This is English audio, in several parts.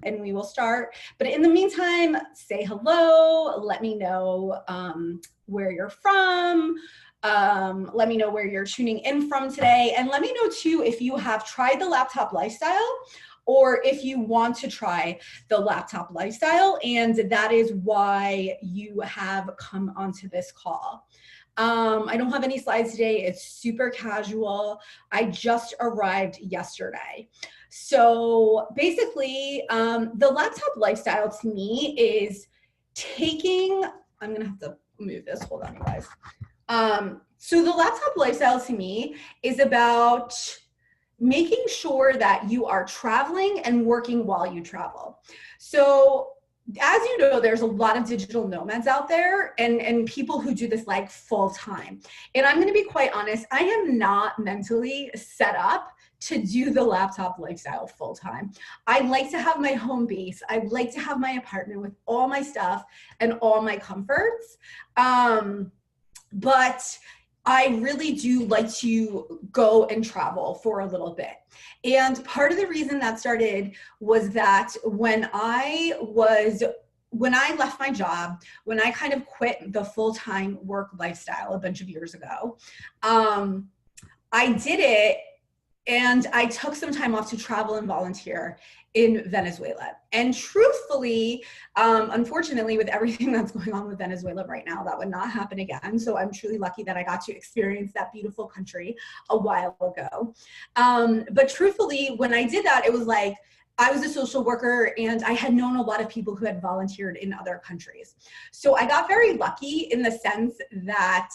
and we will start. But in the meantime, say hello, let me know where you're from. Let me know where you're tuning in from today. And let me know too if you have tried the laptop lifestyle or if you want to try the laptop lifestyle, and that is why you have come onto this call. I don't have any slides today. It's super casual. I just arrived yesterday. So basically, the laptop lifestyle to me is taking, I'm going to have to move this. Hold on, you guys. So the laptop lifestyle to me is about making sure that you are traveling and working while you travel. So as you know, there's a lot of digital nomads out there and people who do this like full time. And I'm going to be quite honest, I am not mentally set up to do the laptop lifestyle full time. I like to have my home base. I like to have my apartment with all my stuff and all my comforts. But I really do like to go and travel for a little bit. And part of the reason that started was that when I left my job, when I kind of quit the full-time work lifestyle a bunch of years ago, I did it and I took some time off to travel and volunteer in Venezuela. And truthfully, unfortunately, with everything that's going on with Venezuela right now, that would not happen again. So I'm truly lucky that I got to experience that beautiful country a while ago. But truthfully, when I did that, it was like, I was a social worker and I had known a lot of people who had volunteered in other countries. So I got very lucky in the sense that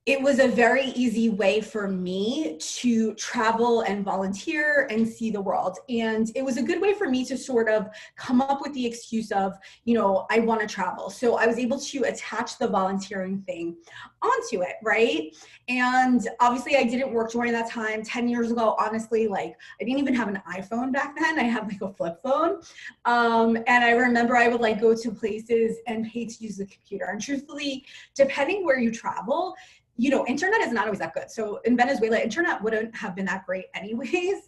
it was a very easy way for me to travel and volunteer and see the world. And it was a good way for me to sort of come up with the excuse of, you know, I want to travel. So I was able to attach the volunteering thing onto it, right? And obviously I didn't work during that time. 10 years ago, honestly, like I didn't even have an iPhone back then. I had like a flip phone. And I remember I would like go to places and pay to use the computer. And truthfully, depending where you travel, you know, internet is not always that good. So in Venezuela, internet wouldn't have been that great anyways.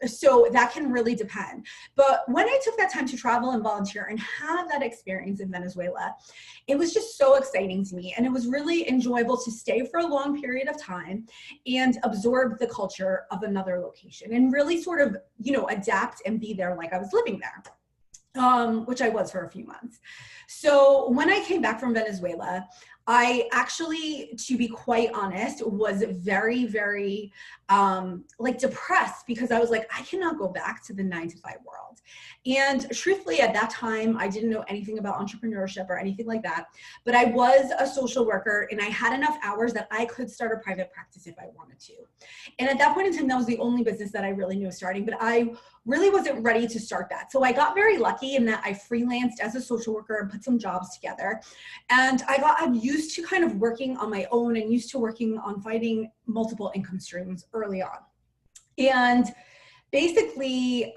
So that can really depend. But when I took that time to travel and volunteer and have that experience in Venezuela, it was just so exciting to me. And it was really enjoyable to stay for a long period of time and absorb the culture of another location and really sort of, you know, adapt and be there like I was living there. Which I was for a few months. So when I came back from Venezuela, I actually, to be quite honest, was very, very like depressed because I was like, I cannot go back to the 9-to-5 world. And truthfully, at that time, I didn't know anything about entrepreneurship or anything like that, but I was a social worker and I had enough hours that I could start a private practice if I wanted to. And at that point in time, that was the only business that I really knew starting, but I really wasn't ready to start that. So I got very lucky in that I freelanced as a social worker and put some jobs together. And I'm used to kind of working on my own and used to working on finding multiple income streams early on. And basically,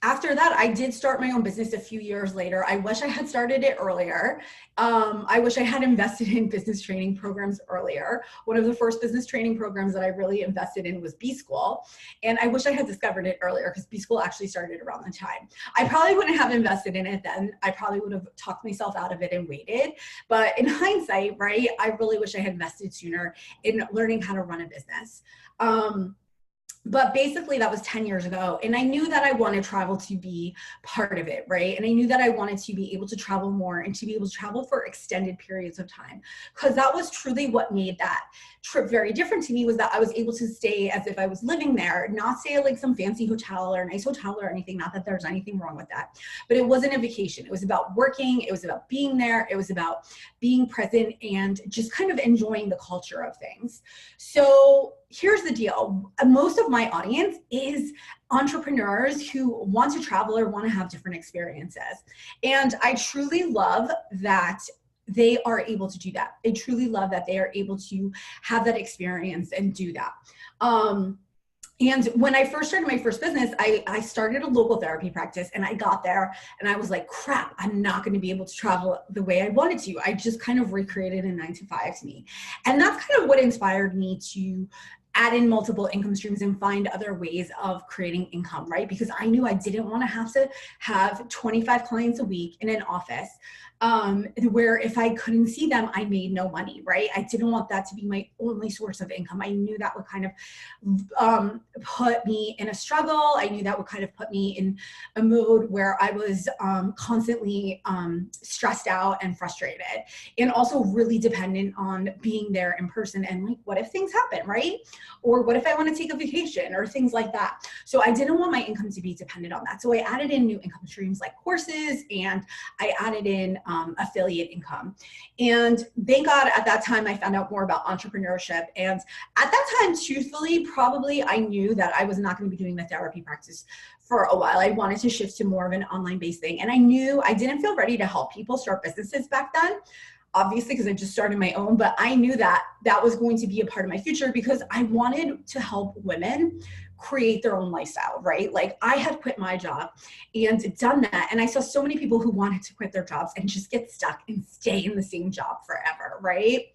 after that, I did start my own business a few years later. I wish I had started it earlier. I wish I had invested in business training programs earlier. One of the first business training programs that I really invested in was B School. And I wish I had discovered it earlier because B School actually started around the time. I probably wouldn't have invested in it then. I probably would have talked myself out of it and waited. But in hindsight, right, I really wish I had invested sooner in learning how to run a business. But basically that was 10 years ago. And I knew that I wanted travel to be part of it, right? And I knew that I wanted to be able to travel more and to be able to travel for extended periods of time. Because that was truly what made that trip very different to me, was that I was able to stay as if I was living there, not stay at like some fancy hotel or a nice hotel or anything. Not that there's anything wrong with that, but it wasn't a vacation. It was about working. It was about being there. It was about being present and just kind of enjoying the culture of things. So here's the deal. Most of my audience is entrepreneurs who want to travel or want to have different experiences. And I truly love that they are able to do that. I truly love that they are able to have that experience and do that. And when I first started my first business, I started a local therapy practice, and I got there and I was like, crap, I'm not going to be able to travel the way I wanted to. I just kind of recreated a 9-to-5 to me. And that's kind of what inspired me to add in multiple income streams and find other ways of creating income, right? Because I knew I didn't want to have 25 clients a week in an office where if I couldn't see them, I made no money, right? I didn't want that to be my only source of income. I knew that would kind of put me in a struggle. I knew that would kind of put me in a mode where I was constantly stressed out and frustrated, and also really dependent on being there in person. And like, what if things happen, right? Or what if I want to take a vacation or things like that? So I didn't want my income to be dependent on that. So I added in new income streams like courses, and I added in affiliate income. And thank God at that time I found out more about entrepreneurship. And at that time, truthfully, probably I knew that I was not going to be doing the therapy practice for a while. I wanted to shift to more of an online based thing. And I knew I didn't feel ready to help people start businesses back then, obviously, because I just started my own, but I knew that that was going to be a part of my future because I wanted to help women create their own lifestyle, right? Like I had quit my job and done that. And I saw so many people who wanted to quit their jobs and just get stuck and stay in the same job forever, right?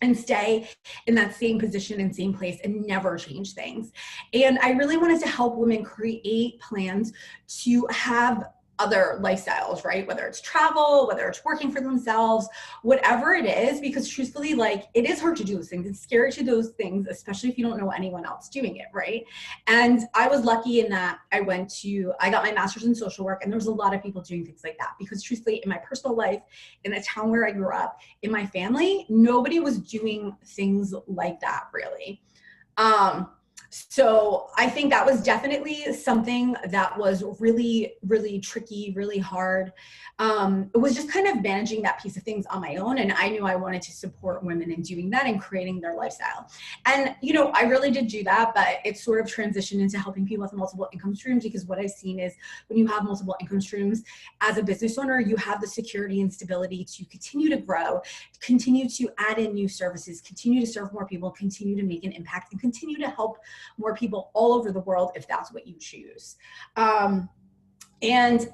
And stay in that same position and same place and never change things. And I really wanted to help women create plans to have other lifestyles, right? Whether it's travel, whether it's working for themselves, whatever it is, because truthfully, like it is hard to do those things. It's scary to do those things, especially if you don't know anyone else doing it, right? And I was lucky in that I got my master's in social work, and there was a lot of people doing things like that because truthfully, in my personal life, in the town where I grew up, in my family, nobody was doing things like that really. So I think that was definitely something that was really, really tricky, really hard. It was just kind of managing that piece of things on my own. And I knew I wanted to support women in doing that and creating their lifestyle. And, I really did do that, but it sort of transitioned into helping people with multiple income streams, because what I've seen is when you have multiple income streams as a business owner, you have the security and stability to continue to grow, continue to add in new services, continue to serve more people, continue to make an impact, and continue to help more people all over the world if that's what you choose. And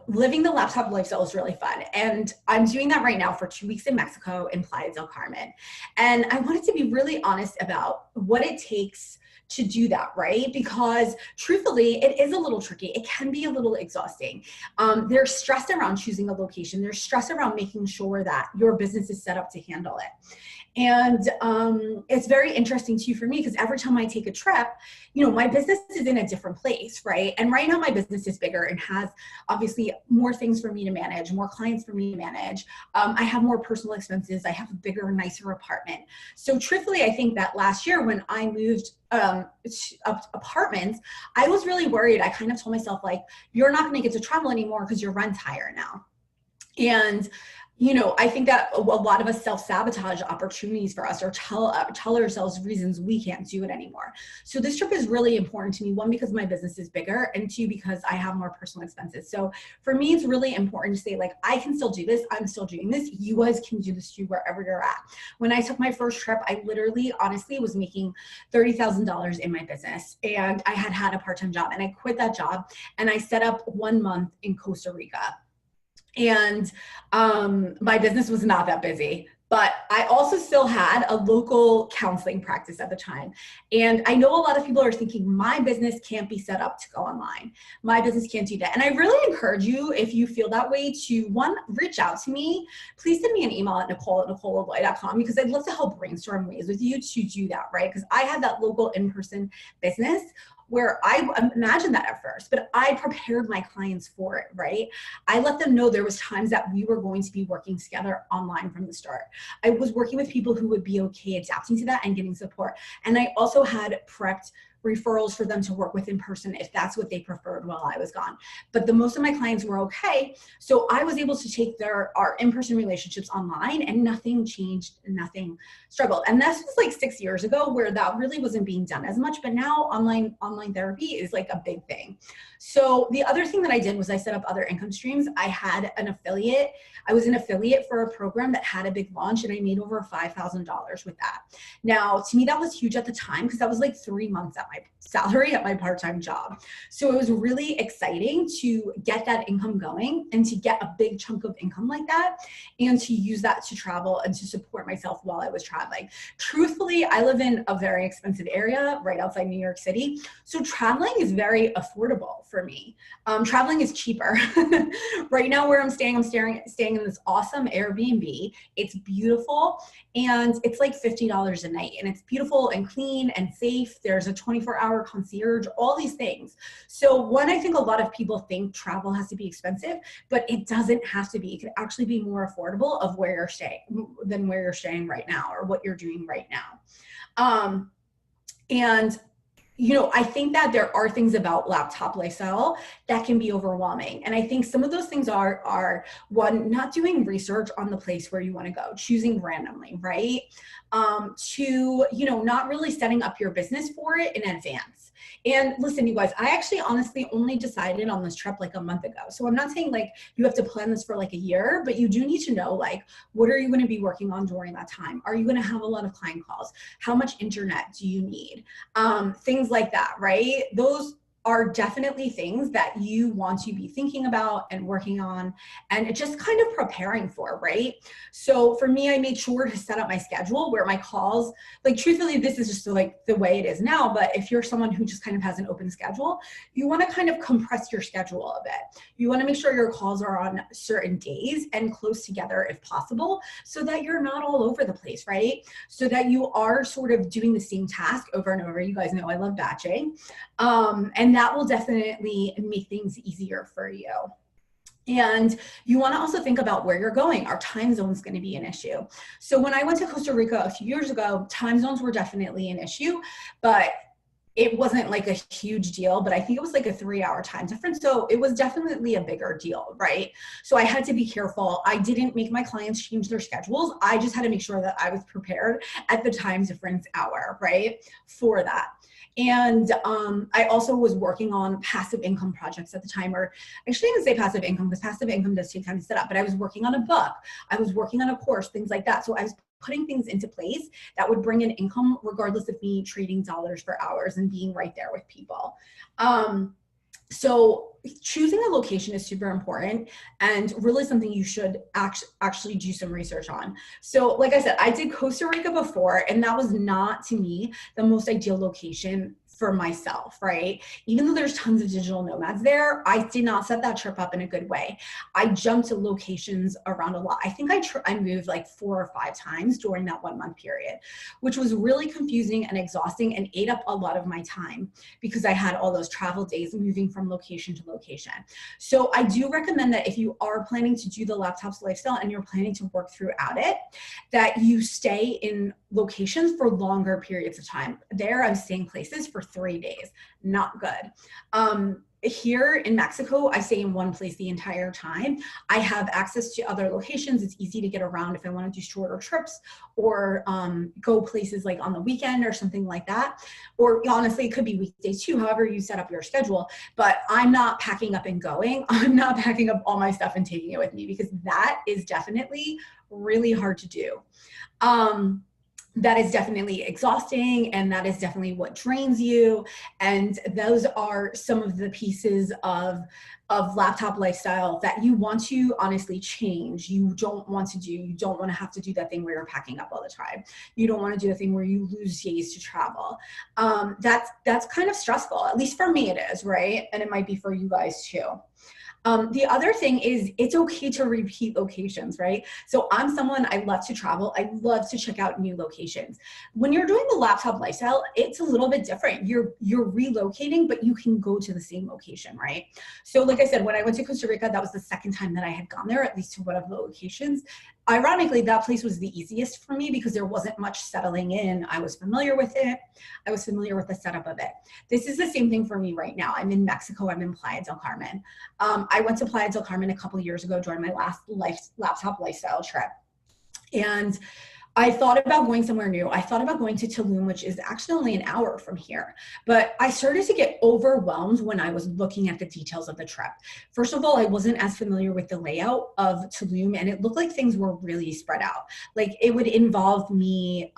living the laptop lifestyle is really fun. And I'm doing that right now for 2 weeks in Mexico in Playa del Carmen. And I wanted to be really honest about what it takes to do that, right? Because truthfully, it is a little tricky. It can be a little exhausting. There's stress around choosing a location. There's stress around making sure that your business is set up to handle it. And it's very interesting too for me because every time I take a trip, my business is in a different place, right? And right now my business is bigger and has obviously more things for me to manage, more clients for me to manage. I have more personal expenses. I have a bigger, nicer apartment. So truthfully, I think that last year when I moved apartments, I was really worried. I kind of told myself like, you're not going to get to travel anymore because your rent's higher now. And I think that a lot of us self-sabotage opportunities for us or tell ourselves reasons we can't do it anymore. So this trip is really important to me, one, because my business is bigger, and two, because I have more personal expenses. So for me, it's really important to say like, I can still do this. I'm still doing this. You guys can do this too, wherever you're at. When I took my first trip, I literally, honestly, was making $30,000 in my business, and I had a part-time job, and I quit that job and I set up 1 month in Costa Rica. And my business was not that busy, but I also still had a local counseling practice at the time. And I know a lot of people are thinking my business can't be set up to go online. My business can't do that. And I really encourage you, if you feel that way, to one, reach out to me. Please send me an email at nicole@nicoleavoy.com, because I'd love to help brainstorm ways with you to do that, right? Because I had that local in-person business where I imagined that at first, but I prepared my clients for it, right? I let them know there was times that we were going to be working together online from the start. I was working with people who would be okay adapting to that and getting support. And I also had prepped referrals for them to work with in person if that's what they preferred while I was gone. But the most of my clients were okay. So I was able to take our in-person relationships online, and nothing changed, nothing struggled. And this was like 6 years ago where that really wasn't being done as much, but now online therapy is like a big thing. So the other thing that I did was I set up other income streams. I had an affiliate. I was an affiliate for a program that had a big launch, and I made over $5,000 with that. Now, to me, that was huge at the time because that was like 3 months at my salary at my part-time job. So it was really exciting to get that income going and to get a big chunk of income like that and to use that to travel and to support myself while I was traveling. Truthfully, I live in a very expensive area right outside New York City. So traveling is very affordable for me. Traveling is cheaper. Right now where I'm staying in this awesome Airbnb. It's beautiful and it's like $50 a night and it's beautiful and clean and safe. There's a 24-hour concierge, all these things. So one, I think a lot of people think travel has to be expensive, but it doesn't have to be. It could actually be more affordable of where you're staying than where you're staying right now or what you're doing right now. And I think that there are things about laptop lifestyle that can be overwhelming. And I think some of those things are one, not doing research on the place where you want to go, choosing randomly, right? Two, not really setting up your business for it in advance. And listen, you guys, I actually honestly only decided on this trip like a month ago. So I'm not saying like you have to plan this for like a year, but you do need to know like, what are you going to be working on during that time? Are you going to have a lot of client calls? How much internet do you need? Things like that, right? Those are definitely things that you want to be thinking about and working on and just kind of preparing for, right? So for me, I made sure to set up my schedule where my calls, like truthfully, this is just like the way it is now, but if you're someone who just kind of has an open schedule, you want to kind of compress your schedule a bit. You want to make sure your calls are on certain days and close together if possible, so that you're not all over the place, right? So that you are sort of doing the same task over and over. You guys know I love batching. And that will definitely make things easier for you. And you want to also think about where you're going. Are time zones going to be an issue? So when I went to Costa Rica a few years ago, time zones were definitely an issue, but it wasn't like a huge deal, but I think it was like a 3-hour time difference. So it was definitely a bigger deal, right? So I had to be careful. I didn't make my clients change their schedules. I just had to make sure that I was prepared at the time difference hour, right? For that. And I also was working on passive income projects at the time, or actually I didn't say passive income because passive income does take time to set up, but I was working on a book. I was working on a course, things like that. So I was putting things into place that would bring in income regardless of me trading dollars for hours and being right there with people. So choosing a location is super important and really something you should actually do some research on. So like I said, I did Costa Rica before, and that was not to me the most ideal location for myself, right? Even though there's tons of digital nomads there, I did not set that trip up in a good way. I jumped to locations around a lot. I think I moved like 4 or 5 times during that 1-month period, which was really confusing and exhausting and ate up a lot of my time because I had all those travel days moving from location to location. So I do recommend that if you are planning to do the laptops lifestyle and you're planning to work throughout it, that you stay in locations for longer periods of time. There, I was staying places for 3 days. Not good. Here in Mexico, I stay in one place the entire time. I have access to other locations. It's easy to get around if I want to do shorter trips or go places like on the weekend or something like that. Or honestly, it could be weekdays too, however you set up your schedule. But I'm not packing up and going. I'm not packing up all my stuff and taking it with me because that is definitely really hard to do. That is definitely exhausting, and that is definitely what drains you. And those are some of the pieces of laptop lifestyle that you want to honestly change. You don't want to have to do that thing where you're packing up all the time. You don't want to do the thing where you lose days to travel. That's kind of stressful, at least for me it is, right? And it might be for you guys too. The other thing is it's okay to repeat locations, right? So I'm someone, I love to travel. I love to check out new locations. When you're doing the laptop lifestyle, it's a little bit different. You're relocating, but you can go to the same location, right? So like I said, when I went to Costa Rica, that was the second time that I had gone there, at least to one of the locations. Ironically, that place was the easiest for me because there wasn't much settling in. I was familiar with it. I was familiar with the setup of it. This is the same thing for me right now. I'm in Mexico. I'm in Playa del Carmen. I went to Playa del Carmen a couple of years ago during my last laptop lifestyle trip. And I thought about going somewhere new. I thought about going to Tulum, which is actually only an hour from here. But I started to get overwhelmed when I was looking at the details of the trip. First of all, I wasn't as familiar with the layout of Tulum, and it looked like things were really spread out. Like it would involve me,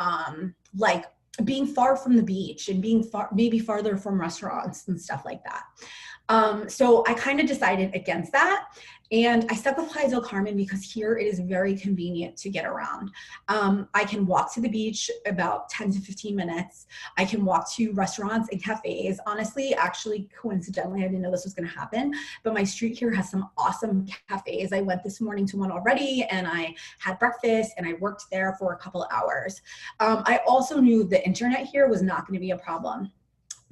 being far from the beach and being maybe farther from restaurants and stuff like that. So I kind of decided against that. And I stuck with Playa del Carmen because here it is very convenient to get around. I can walk to the beach about 10 to 15 minutes. I can walk to restaurants and cafes. Honestly, actually, coincidentally, I didn't know this was going to happen, but my street here has some awesome cafes. I went this morning to one already and I had breakfast and I worked there for a couple hours. I also knew the internet here was not going to be a problem.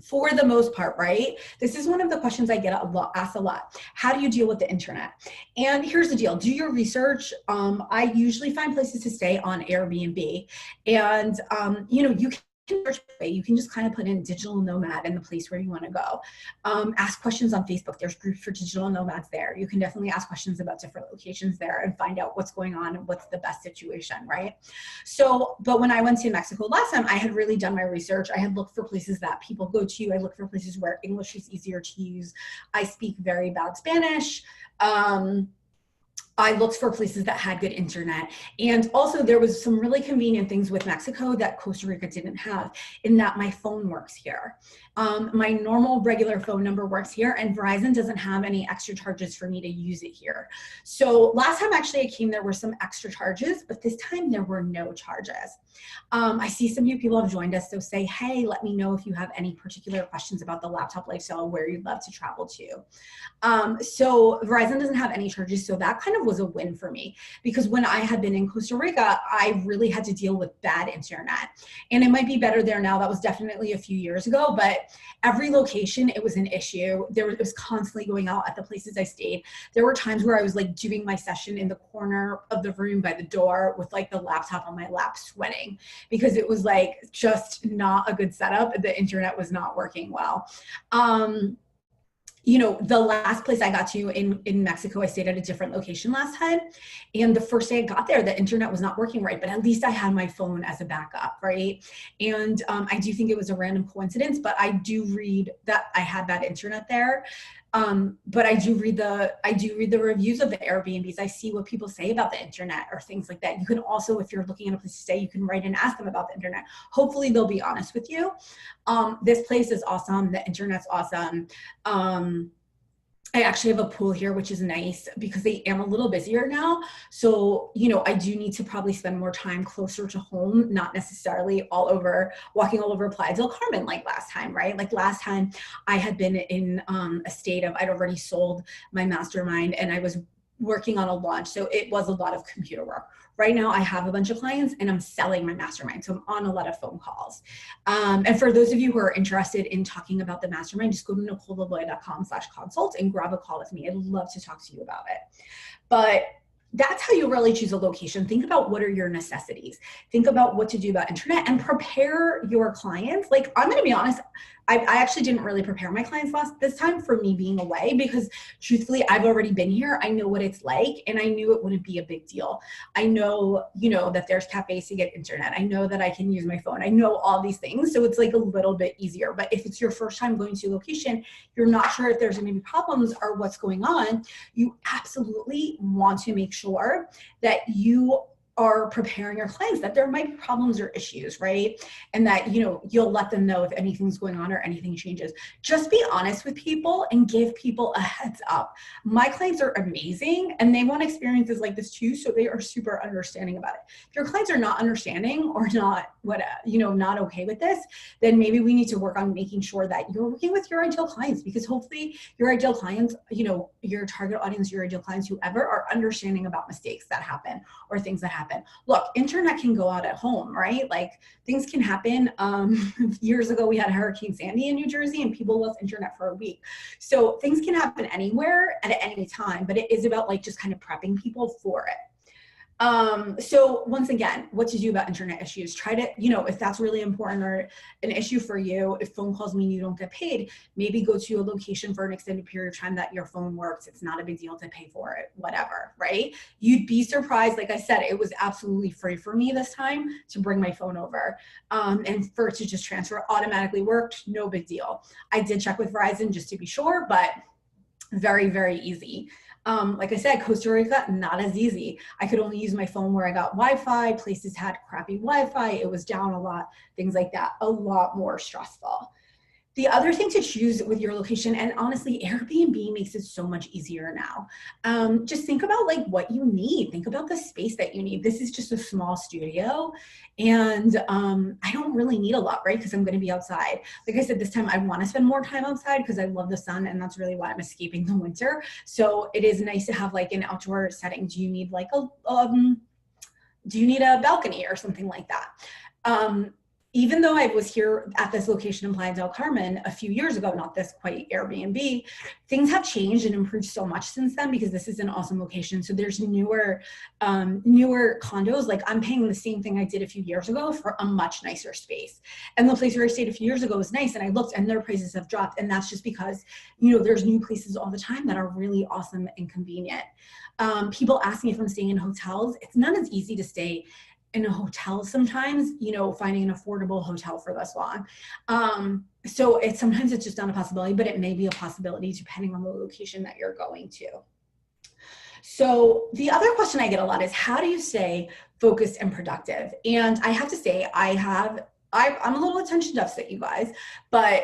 For the most part, right? This is one of the questions I get asked a lot. How do you deal with the internet? And here's the deal. Do your research. I usually find places to stay on Airbnb. And, you can search, you can just kind of put in digital nomad in the place where you want to go. Ask questions on Facebook. There's groups for digital nomads there. You can definitely ask questions about different locations there and find out what's going on and what's the best situation, right? So, but when I went to Mexico last time, I had really done my research. I had looked for places that people go to. I looked for places where English is easier to use. I speak very bad Spanish. I looked for places that had good internet. And also there was some really convenient things with Mexico that Costa Rica didn't have, in that my phone works here. My normal regular phone number works here, and Verizon doesn't have any extra charges for me to use it here. So last time actually I came, there were some extra charges, but this time there were no charges. I see some new people have joined us, so say, hey, let me know if you have any particular questions about the laptop lifestyle, where you'd love to travel to. So Verizon doesn't have any charges, so that kind of was a win for me, because when I had been in Costa Rica, I really had to deal with bad internet. And it might be better there now. That was definitely a few years ago, but every location, it was an issue. It was constantly going out at the places I stayed. There were times where I was like doing my session in the corner of the room by the door with like the laptop on my lap sweating, because it was like just not a good setup. The internet was not working well. The last place I got to in Mexico, I stayed at a different location last time. And the first day I got there, the internet was not working right, but at least I had my phone as a backup, right? And I do think it was a random coincidence, but I do read that I had bad internet there. But I do read the reviews of the Airbnbs. I see what people say about the internet or things like that. You can also, if you're looking at a place to stay, you can write and ask them about the internet. Hopefully they'll be honest with you. This place is awesome. The internet's awesome. I actually have a pool here, which is nice because I am a little busier now. So, I do need to probably spend more time closer to home, not necessarily walking all over Playa del Carmen like last time, right? Like last time I had been in a state of, I'd already sold my mastermind and I was working on a launch. So it was a lot of computer work. Right now I have a bunch of clients and I'm selling my mastermind. So I'm on a lot of phone calls. And for those of you who are interested in talking about the mastermind, just go to NicoleLavoie.com/consult and grab a call with me. I'd love to talk to you about it. But that's how you really choose a location. Think about what are your necessities. Think about what to do about internet and prepare your clients. Like, I'm going to be honest, I actually didn't really prepare my clients this time for me being away, because truthfully, I've already been here. I know what it's like, and I knew it wouldn't be a big deal. I know, that there's cafes to get internet. I know that I can use my phone. I know all these things. So it's like a little bit easier. But if it's your first time going to a location, you're not sure if there's going to be problems or what's going on, you absolutely want to make sure that you are preparing your clients that there might be problems or issues, right? And that, you'll let them know if anything's going on or anything changes. Just be honest with people and give people a heads up. My clients are amazing and they want experiences like this too. So they are super understanding about it. If your clients are not understanding or not, not okay with this, then maybe we need to work on making sure that you're working with your ideal clients, because hopefully your ideal clients, your target audience, your ideal clients, whoever, are understanding about mistakes that happen or things that happen. Look, internet can go out at home, right? Like things can happen. Years ago, we had Hurricane Sandy in New Jersey and people lost internet for a week. So things can happen anywhere at any time, but it is about like just kind of prepping people for it. So once again, what to do about internet issues? Try to, if that's really important or an issue for you, if phone calls mean you don't get paid, maybe go to a location for an extended period of time that your phone works. It's not a big deal to pay for it, whatever, right? You'd be surprised. Like I said, it was absolutely free for me this time to bring my phone over. And for it to just transfer automatically worked, no big deal. I did check with Verizon just to be sure, but very, very easy. Like I said, Costa Rica, not as easy. I could only use my phone where I got Wi-Fi. Places had crappy Wi-Fi. It was down a lot, things like that, a lot more stressful. The other thing to choose with your location, and honestly, Airbnb makes it so much easier now. Just think about like what you need. Think about the space that you need. This is just a small studio, and I don't really need a lot, right? Because I'm going to be outside. Like I said, this time I want to spend more time outside because I love the sun, and that's really why I'm escaping the winter. So it is nice to have like an outdoor setting. Do you need like do you need a balcony or something like that? Even though I was here at this location in Playa del Carmen a few years ago, not this quite Airbnb, things have changed and improved so much since then because this is an awesome location. So there's newer condos. Like I'm paying the same thing I did a few years ago for a much nicer space. And the place where I stayed a few years ago was nice, and I looked and their prices have dropped. And that's just because, there's new places all the time that are really awesome and convenient. People ask me if I'm staying in hotels. It's not as easy to stay in a hotel sometimes, finding an affordable hotel for this long. So sometimes it's just not a possibility, but it may be a possibility depending on the location that you're going to. So the other question I get a lot is, how do you stay focused and productive? And I have to say, I'm a little attention deficit, you guys, but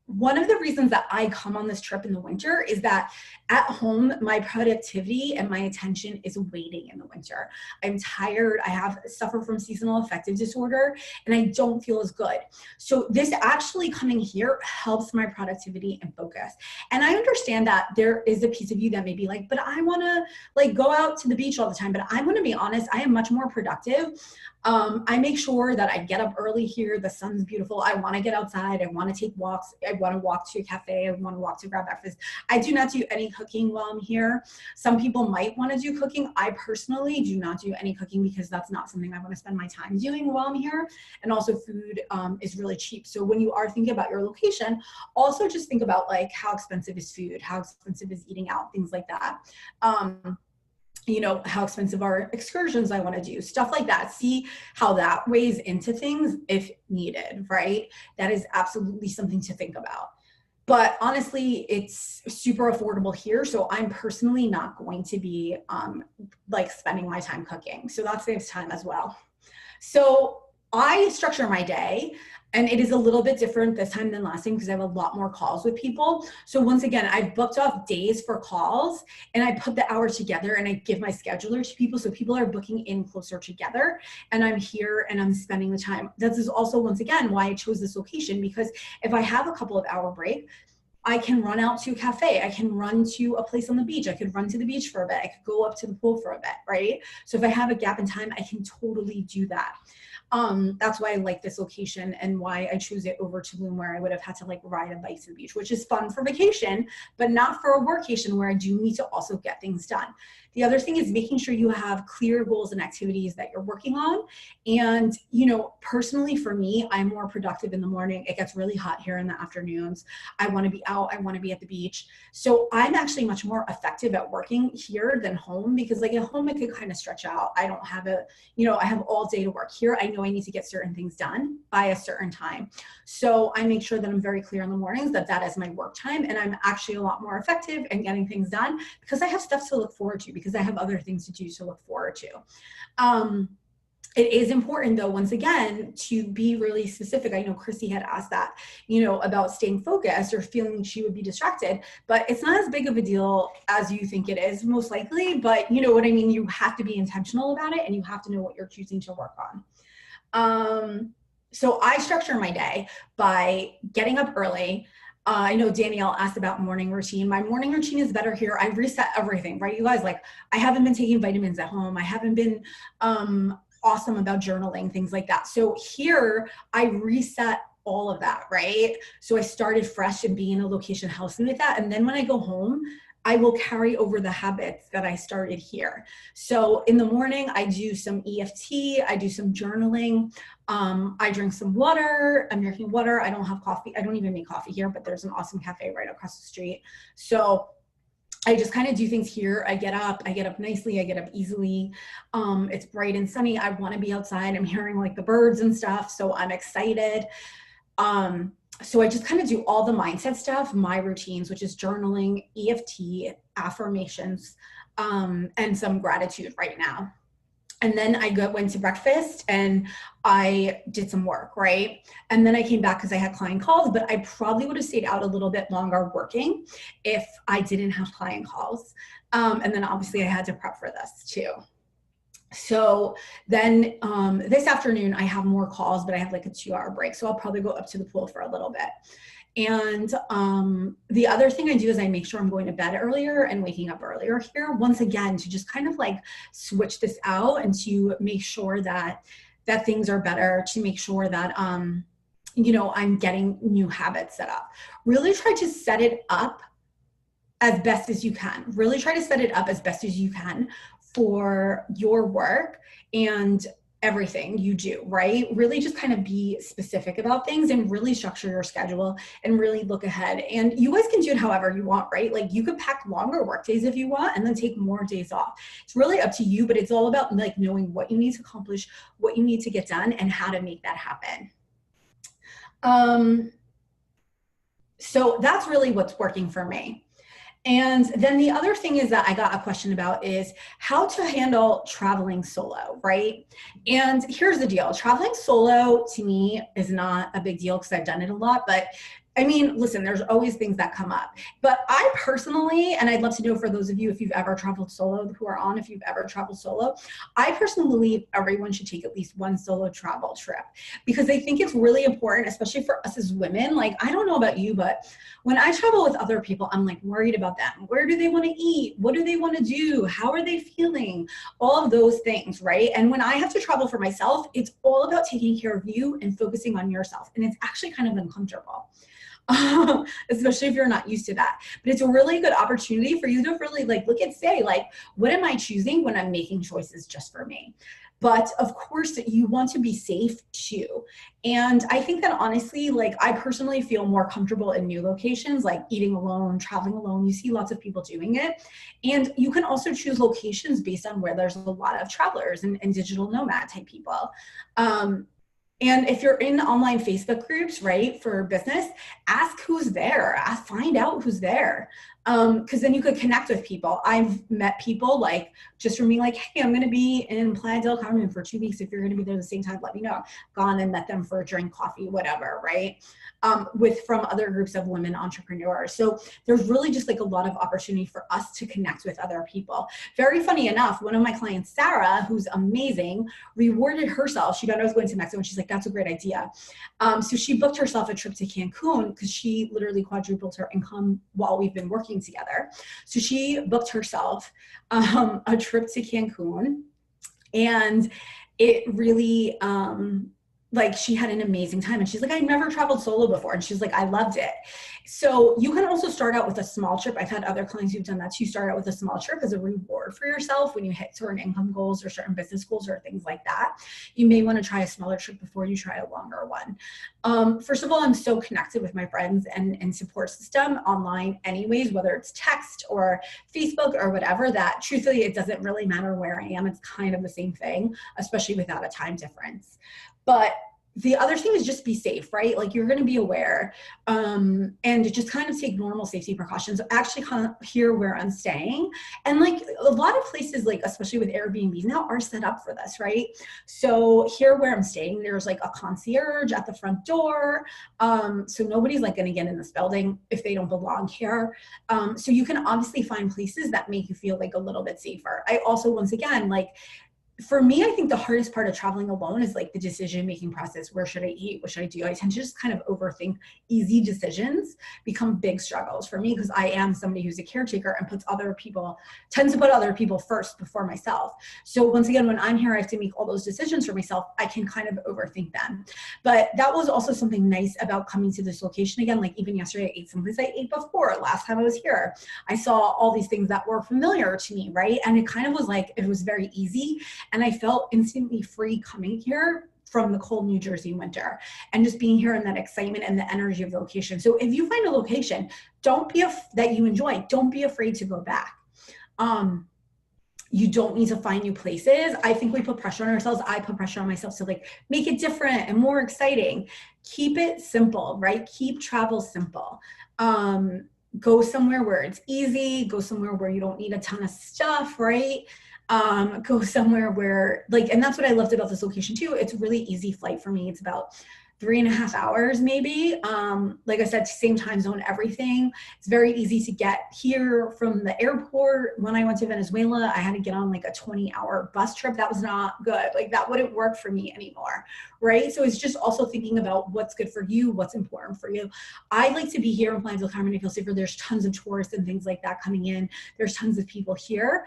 one of the reasons that I come on this trip in the winter is that at home, my productivity and my attention is waning in the winter. I'm tired. I suffer from seasonal affective disorder, and I don't feel as good. So this actually coming here helps my productivity and focus. And I understand that there is a piece of you that may be like, but I want to like go out to the beach all the time. But I'm going to be honest, I am much more productive. I make sure that I get up early here. The sun's beautiful. I want to get outside. I want to take walks. I want to walk to a cafe. I want to walk to grab breakfast. I do not do any cooking while I'm here. Some people might want to do cooking. I personally do not do any cooking because that's not something I want to spend my time doing while I'm here. And also food is really cheap. So when you are thinking about your location, also just think about like how expensive is food, how expensive is eating out, things like that. How expensive are excursions I want to do, stuff like that. See how that weighs into things if needed, right? That is absolutely something to think about. But honestly, it's super affordable here. So I'm personally not going to be like spending my time cooking. So that saves time as well. So I structure my day, and it is a little bit different this time than last time because I have a lot more calls with people. So once again, I've booked off days for calls, and I put the hours together, and I give my scheduler to people. So people are booking in closer together, and I'm here and I'm spending the time. This is also, once again, why I chose this location, because if I have a couple of hour break, I can run out to a cafe. I can run to a place on the beach. I could run to the beach for a bit. I could go up to the pool for a bit, right? So if I have a gap in time, I can totally do that. That's why I like this location and why I choose it over Tulum, where I would have had to like ride a bike to the beach, which is fun for vacation, but not for a workation where I do need to also get things done. The other thing is making sure you have clear goals and activities that you're working on. And, personally for me, I'm more productive in the morning. It gets really hot here in the afternoons. I want to be out. I want to be at the beach. So I'm actually much more effective at working here than home, because like at home, I could kind of stretch out. I don't have I have all day to work. Here, I know I need to get certain things done by a certain time. So I make sure that I'm very clear in the mornings that is my work time. And I'm actually a lot more effective in getting things done because I have stuff to look forward to, because I have other things to do to look forward to. It is important though, once again, to be really specific. I know Chrissy had asked that, about staying focused or feeling she would be distracted, but it's not as big of a deal as you think it is, most likely. But you know what I mean? You have to be intentional about it, and you have to know what you're choosing to work on. So I structure my day by getting up early. I know Danielle asked about morning routine. My morning routine is better here. I reset everything, right? You guys, like, I haven't been taking vitamins at home. I haven't been awesome about journaling, things like that. So here I reset all of that, right? So I started fresh and being in a location helps me with that. And then when I go home, I will carry over the habits that I started here. So in the morning, I do some EFT, I do some journaling, I drink some water. I'm drinking water. I don't have coffee. I don't even make coffee here, but there's an awesome cafe right across the street. So I just kind of do things here. I get up nicely. I get up easily. It's bright and sunny. I want to be outside. I'm hearing like the birds and stuff. So I'm excited. So I just kind of do all the mindset stuff, my routines, which is journaling, EFT, affirmations, and some gratitude right now. And then I went to breakfast and I did some work, right? And then I came back because I had client calls, but I probably would have stayed out a little bit longer working if I didn't have client calls. And then obviously I had to prep for this too. So then this afternoon I have more calls, but I have like a 2-hour break. So I'll probably go up to the pool for a little bit. And the other thing I do is I make sure I'm going to bed earlier and waking up earlier here, once again, to just kind of like switch this out and to make sure that things are better, to make sure that, you know, I'm getting new habits set up. Really try to set it up as best as you can. Really try to set it up as best as you can for your work and everything you do, right? Really just kind of be specific about things and really structure your schedule and really look ahead. And you guys can do it however you want, right? Like you could pack longer work days if you want and then take more days off. It's really up to you, but it's all about like knowing what you need to accomplish, what you need to get done, and how to make that happen. So that's really what's working for me. And then the other thing is that I got a question about is how to handle traveling solo, right? And here's the deal. Traveling solo to me is not a big deal because I've done it a lot, but I mean, listen, there's always things that come up. But I personally, and I'd love to know for those of you, if you've ever traveled solo, who are on, if you've ever traveled solo, I personally believe everyone should take at least one solo travel trip because I think it's really important, especially for us as women. Like, I don't know about you, but when I travel with other people, I'm like worried about them. Where do they want to eat? What do they want to do? How are they feeling? All of those things, right? And when I have to travel for myself, it's all about taking care of you and focusing on yourself. And it's actually kind of uncomfortable. Especially if you're not used to that. But it's a really good opportunity for you to really like look and say, like, what am I choosing when I'm making choices just for me? But of course, you want to be safe too. And I think that honestly, like I personally feel more comfortable in new locations, like eating alone, traveling alone. You see lots of people doing it. And you can also choose locations based on where there's a lot of travelers and digital nomad type people. And if you're in online Facebook groups, right, for business, ask who's there, find out who's there. Because then you could connect with people. I've met people like just from being like, hey, I'm going to be in Playa del Carmen for 2 weeks. If you're going to be there at the same time, let me know. Gone and met them for a drink, coffee, whatever, right? From other groups of women entrepreneurs. So there's really just like a lot of opportunity for us to connect with other people. Very funny enough, one of my clients, Sarah, who's amazing, rewarded herself. She found I was going to Mexico and she's like, that's a great idea. So she booked herself a trip to Cancun because she literally quadrupled her income while we've been working together. So she booked herself a trip to Cancun, and it really, like she had an amazing time. And she's like, I never traveled solo before. And she's like, I loved it. So you can also start out with a small trip. I've had other clients who've done that too. Start out with a small trip as a reward for yourself when you hit certain income goals or certain business goals or things like that. You may want to try a smaller trip before you try a longer one. First of all, I'm so connected with my friends and support system online anyways, whether it's text or Facebook or whatever, that truthfully, it doesn't really matter where I am. It's kind of the same thing, especially without a time difference. But the other thing is just be safe, right? Like you're going to be aware and just kind of take normal safety precautions, actually kind of hear where I'm staying. And like a lot of places, like especially with Airbnbs now, are set up for this, right? So here where I'm staying, there's like a concierge at the front door. So nobody's like going to get in this building if they don't belong here. So you can obviously find places that make you feel like a little bit safer. I also, once again, like, for me, I think the hardest part of traveling alone is like the decision-making process. Where should I eat? What should I do? I tend to just kind of overthink. Easy decisions become big struggles for me because I am somebody who's a caretaker and tends to put other people first before myself. So once again, when I'm here, I have to make all those decisions for myself. I can kind of overthink them. But that was also something nice about coming to this location again. Like even yesterday, I ate someplace I ate before. Last time I was here, I saw all these things that were familiar to me, right? And it kind of was like, it was very easy. And I felt instantly free coming here from the cold New Jersey winter and just being here in that excitement and the energy of the location. So if you find a location, that you enjoy, don't be afraid to go back. You don't need to find new places. I think we put pressure on ourselves. I put pressure on myself to like make it different and more exciting. Keep it simple, right? Keep travel simple. Go somewhere where it's easy. Go somewhere where you don't need a ton of stuff, right? Go somewhere where like, and that's what I loved about this location too. It's really easy flight for me. It's about 3.5 hours maybe. Like I said, same time zone, everything. It's very easy to get here from the airport. When I went to Venezuela, I had to get on like a 20-hour bus trip. That was not good. Like that wouldn't work for me anymore, right? So it's just also thinking about what's good for you, what's important for you. I like to be here in Playa del Carmen. I feel safer. There's tons of tourists and things like that coming in. There's tons of people here.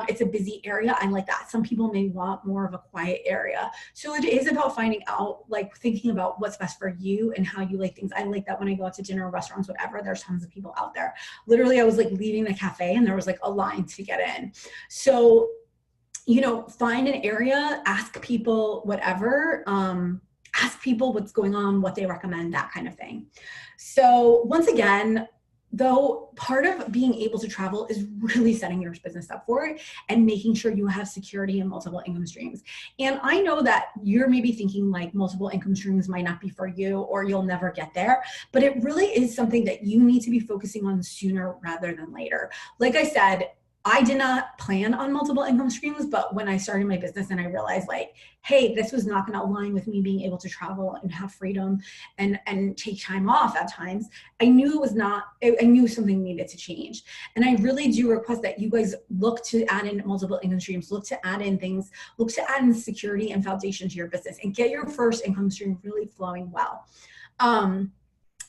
It's a busy area. I like that. Some people may want more of a quiet area. So it is about finding out, like thinking about what's best for you and how you like things. I like that when I go out to dinner, restaurants, whatever, there's tons of people out there. Literally, I was like leaving the cafe and there was like a line to get in. So, you know, find an area, ask people, whatever, ask people what's going on, what they recommend, that kind of thing. So once again, though, part of being able to travel is really setting your business up for it and making sure you have security and multiple income streams. And I know that you're maybe thinking like multiple income streams might not be for you or you'll never get there, but it really is something that you need to be focusing on sooner rather than later. Like I said, I did not plan on multiple income streams, but when I started my business and I realized like, hey, this was not going to align with me being able to travel and have freedom and take time off at times, I knew it was not, I knew something needed to change. And I really do request that you guys look to add in multiple income streams, look to add in things, look to add in security and foundation to your business and get your first income stream really flowing well.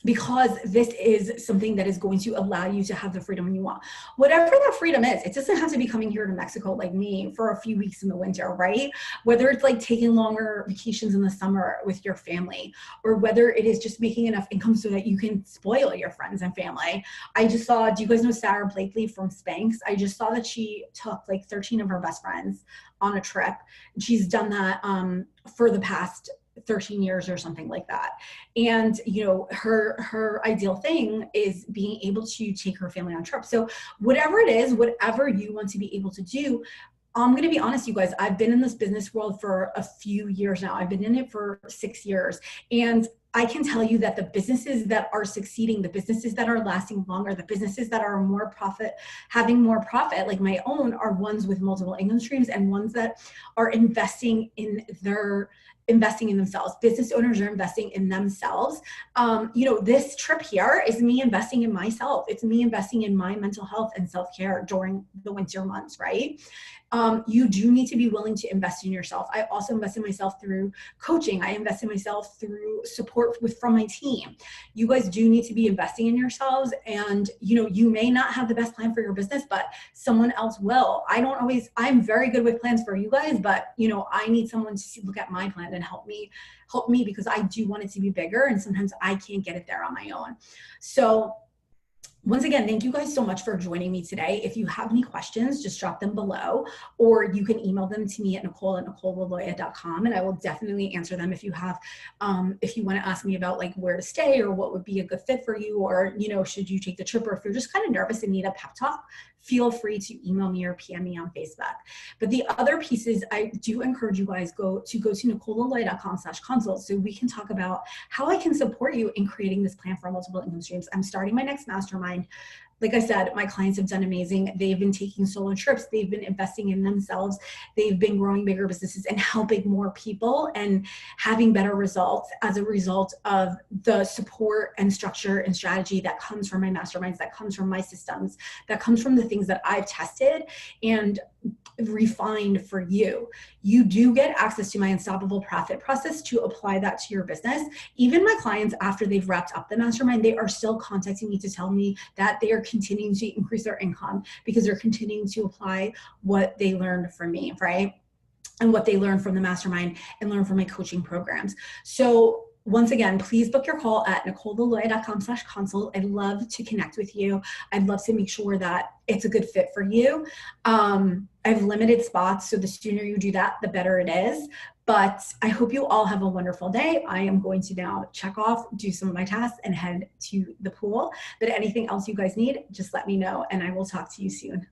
Because this is something that is going to allow you to have the freedom you want. Whatever that freedom is, it doesn't have to be coming here to Mexico like me for a few weeks in the winter, right? Whether it's like taking longer vacations in the summer with your family, or whether it is just making enough income so that you can spoil your friends and family. I just saw, do you guys know Sarah Blakely from Spanx? I just saw that she took like 13 of her best friends on a trip. She's done that for the past 13 years or something like that. And, you know, her ideal thing is being able to take her family on trips. So whatever it is, whatever you want to be able to do, I'm going to be honest, you guys, I've been in this business world for a few years now. I've been in it for 6 years. And I can tell you that the businesses that are succeeding, the businesses that are lasting longer, the businesses that are more profit, having more profit, like my own, are ones with multiple income streams and ones that are investing in themselves. Business owners are investing in themselves. You know, this trip here is me investing in myself. It's me investing in my mental health and self-care during the winter months, right? You do need to be willing to invest in yourself. I also invest in myself through coaching. I invest in myself through support from my team. You guys do need to be investing in yourselves. And, you know, you may not have the best plan for your business, but someone else will. I'm very good with plans for you guys, but, you know, I need someone to look at my plan and help me because I do want it to be bigger. And sometimes I can't get it there on my own. So once again, thank you guys so much for joining me today. If you have any questions, just drop them below, or you can email them to me at nicole@nicolelaloya.com, and I will definitely answer them if you have, if you want to ask me about like where to stay or what would be a good fit for you, or, you know, should you take the trip, or if you're just kind of nervous and need a pep talk, feel free to email me or PM me on Facebook. But the other pieces, I do encourage you guys go to nicolelaloya.com/consult so we can talk about how I can support you in creating this plan for multiple income streams. I'm starting my next mastermind. Like I said, my clients have done amazing. They've been taking solo trips. They've been investing in themselves. They've been growing bigger businesses and helping more people and having better results as a result of the support and structure and strategy that comes from my masterminds, that comes from my systems, that comes from the things that I've tested and refined for you. You do get access to my unstoppable profit process to apply that to your business. Even my clients, after they've wrapped up the mastermind, they are still contacting me to tell me that they are continuing to increase their income because they're continuing to apply what they learned from me, right? And what they learned from the mastermind and learn from my coaching programs. So once again, please book your call at nicolelaloya.com/consult. I'd love to connect with you. I'd love to make sure that it's a good fit for you. I have limited spots, so the sooner you do that, the better it is. But I hope you all have a wonderful day. I am going to now check off, do some of my tasks, and head to the pool. But anything else you guys need, just let me know, and I will talk to you soon.